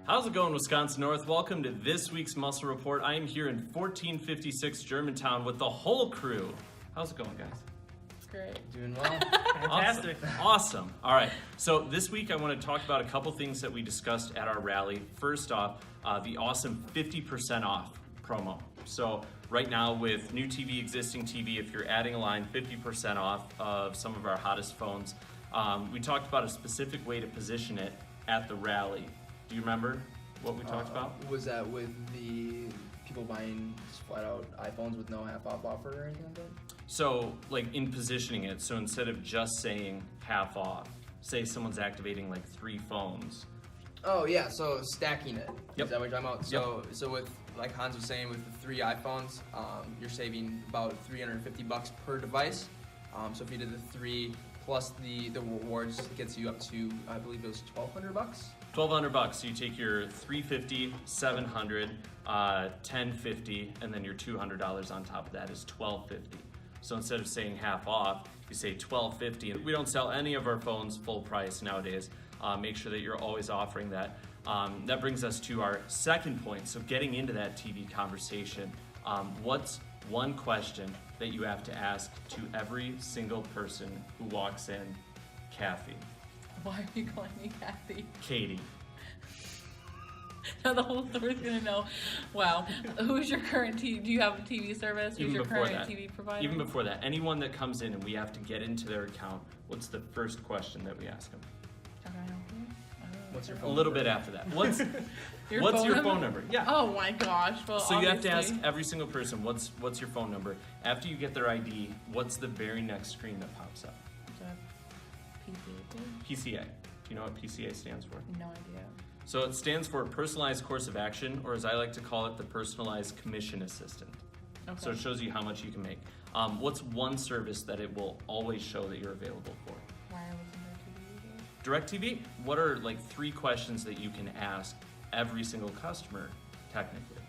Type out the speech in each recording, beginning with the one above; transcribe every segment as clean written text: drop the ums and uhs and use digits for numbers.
How's it going, Wisconsin North? Welcome to this week's Muscle Report. I am here in 1456 Germantown with the whole crew. How's it going, guys? It's great. Doing well. Fantastic. Awesome. All right. So this week I want to talk about a couple things that we discussed at our rally. First off, the awesome 50% off promo. So right now with new TV, existing TV, if you're adding a line, 50% off of some of our hottest phones. We talked about a specific way to position it at the rally. Do you remember what we talked about? Was that with the people buying just flat out iPhones with no half off offer or anything like that? So like in positioning it, so instead of just saying half off, say someone's activating like 3 phones. Oh yeah, so stacking it. Yep. Is that what you're talking about? So with, like Hans was saying, with the 3 iPhones, you're saving about $350 per device. So if you did the 3 plus the rewards, it gets you up to, I believe it was $1,200. $1,200. So you take your $350, $700, $1,050, and then your $200 on top of that is $1,250. So instead of saying half off, you say $1,250. We don't sell any of our phones full price nowadays. Make sure that you're always offering that. That brings us to our second point. So getting into that TV conversation, what's one question that you have to ask to every single person who walks in? Kathy. Why are you calling me Kathy? Katie. Now the whole store's gonna know. Wow. Who's your current TV? Do you have a TV service? Who's your current TV provider? Even before that, anyone that comes in and we have to get into their account, what's the first question that we ask them? How can I help you? What's your A phone little number? bit after that. What's Your phone number? Yeah. Oh my gosh. Well, So you have to ask obviously- every single person, what's your phone number? After you get their ID, what's the very next screen that pops up? Is that PCA? PCA. Do you know what PCA stands for? No idea. So it stands for Personalized Course of Action, or as I like to call it, the Personalized Commission Assistant. Okay. So it shows you how much you can make. What's one service that it will always show that you're available for? Wireless and DirecTV. What are like 3 questions that you can ask every single customer, technically?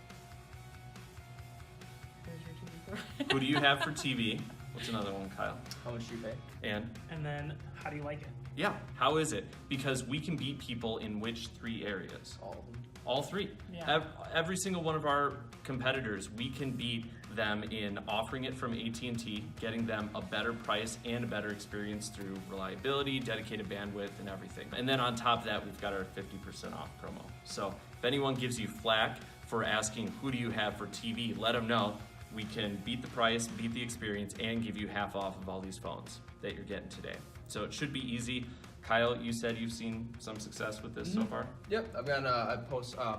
Where's your TV provider? Who do you have for TV? What's another one, Kyle? How much do you pay? And then how do you like it? yeah, how is it? Because we can beat people in which 3 areas? All of them. All 3. Yeah. Every single one of our competitors, we can beat them in offering it from AT&T, getting them a better price and a better experience through reliability, dedicated bandwidth, and everything. And then on top of that, we've got our 50% off promo. So if anyone gives you flack for asking who do you have for TV, let them know. We can beat the price, beat the experience, and give you half off of all these phones that you're getting today. So it should be easy. Kyle, you said you've seen some success with this so far? Yep, I've gotten a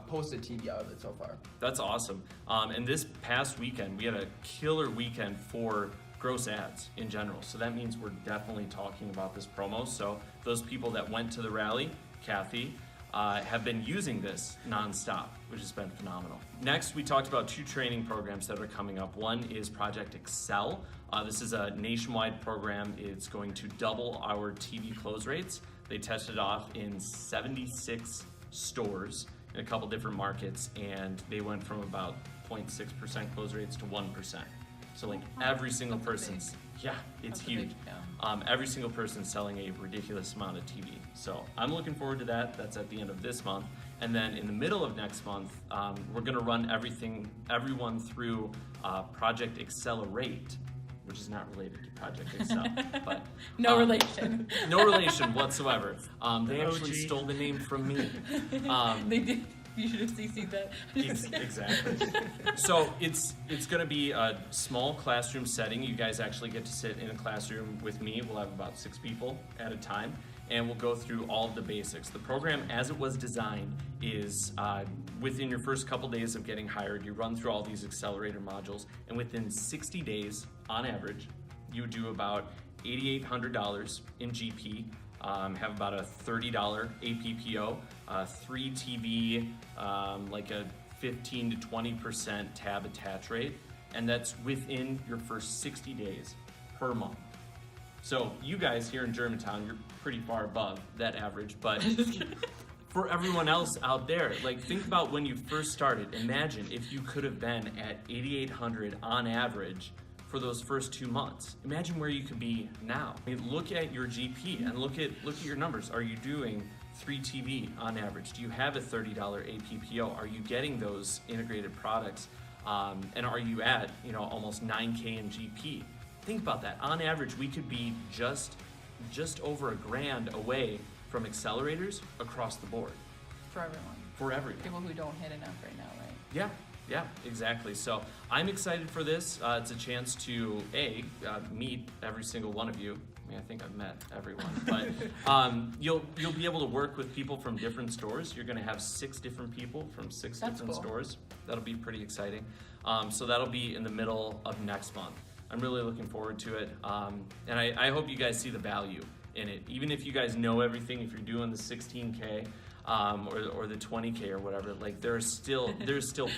posted TV out of it so far. That's awesome. And this past weekend, we had a killer weekend for gross ads in general. So that means we're definitely talking about this promo. So those people that went to the rally, Kathy, have been using this nonstop, which has been phenomenal. Next, we talked about 2 training programs that are coming up. One is Project Excel. This is a nationwide program. It's going to double our TV close rates. They tested off in 76 stores in a couple different markets, and they went from about 0.6% close rates to 1%. So like every single person's, yeah, it's huge. Every single person's selling a ridiculous amount of TV. So I'm looking forward to that. That's at the end of this month. And then in the middle of next month, we're gonna run everyone through Project Accelerate, which is not related to Project Excel, but No relation. no relation whatsoever. They actually OG. stole the name from me. They did. You should have CC'd that. Exactly. So it's going to be a small classroom setting. You guys actually get to sit in a classroom with me. We'll have about 6 people at a time, and we'll go through all of the basics. The program, as it was designed, is within your first couple days of getting hired, you run through all these accelerator modules, and within 60 days, on average, you do about $8,800 in GP. Have about a $30 APPO, 3 TV, like a 15 to 20% tab attach rate, and that's within your first 60 days per month. So you guys here in Germantown, you're pretty far above that average, but for everyone else out there, like think about when you first started. Imagine if you could have been at 8,800 on average for those first 2 months. Imagine where you could be now. I mean, look at your GP and look at your numbers. Are you doing 3TV on average? Do you have a $30 APPO? Are you getting those integrated products? And are you at, almost 9K in GP? Think about that. On average, we could be just over $1,000 away from accelerators across the board. For everyone. For everyone. People who don't hit enough right now, right? Yeah, exactly. So I'm excited for this. It's a chance to meet every single one of you. I mean, I think I've met everyone, but you'll be able to work with people from different stores. You're going to have 6 different people from 6 That's different cool. stores. That'll be pretty exciting. So that'll be in the middle of next month. I'm really looking forward to it, and I hope you guys see the value in it. Even if you guys know everything, if you're doing the 16K or the 20K or whatever, like there's still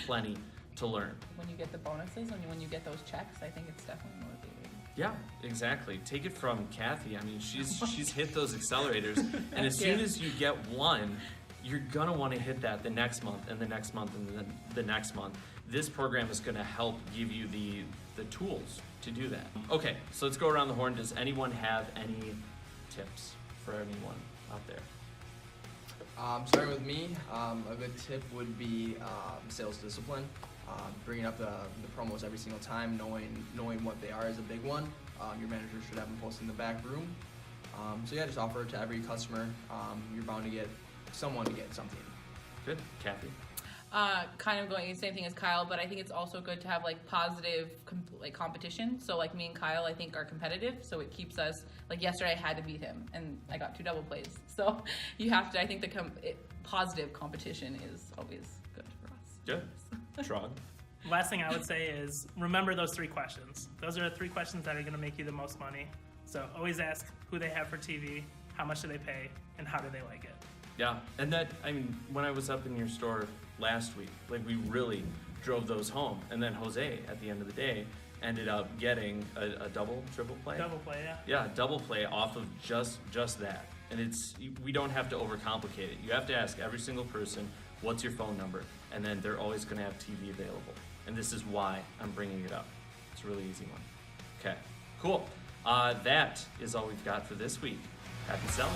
plenty to learn. When you get the bonuses and when you get those checks, I think it's definitely motivating. Yeah, exactly. Take it from Kathy. I mean, she's hit those accelerators, and as soon as you get one, you're gonna want to hit that the next month and the next month and then the next month. This program is gonna help give you the tools to do that. Okay, so let's go around the horn. Does anyone have any tips for anyone out there? Starting with me, a good tip would be sales discipline. Bringing up the promos every single time, knowing what they are is a big one. Your manager should have them posted in the back room. So yeah, just offer it to every customer. You're bound to get someone to get something. Good, Kathy. Kind of going the same thing as Kyle, but I think it's also good to have like positive competition. So like me and Kyle, I think are competitive, so it keeps us, like yesterday I had to beat him and I got 2 double plays. So you have to, I think positive competition is always good for us. Good. Trog. Last thing I would say is remember those 3 questions. Those are the 3 questions that are going to make you the most money. So always ask who they have for TV, how much do they pay, and how do they like it. Yeah, and when I was up in your store last week, like we really drove those home, and then Jose at the end of the day ended up getting a triple play. Double play, yeah. Yeah, double play off of just that. And we don't have to overcomplicate it. You have to ask every single person, what's your phone number? And then they're always going to have TV available. And this is why I'm bringing it up. It's a really easy one. Okay, cool. That is all we've got for this week. Happy selling.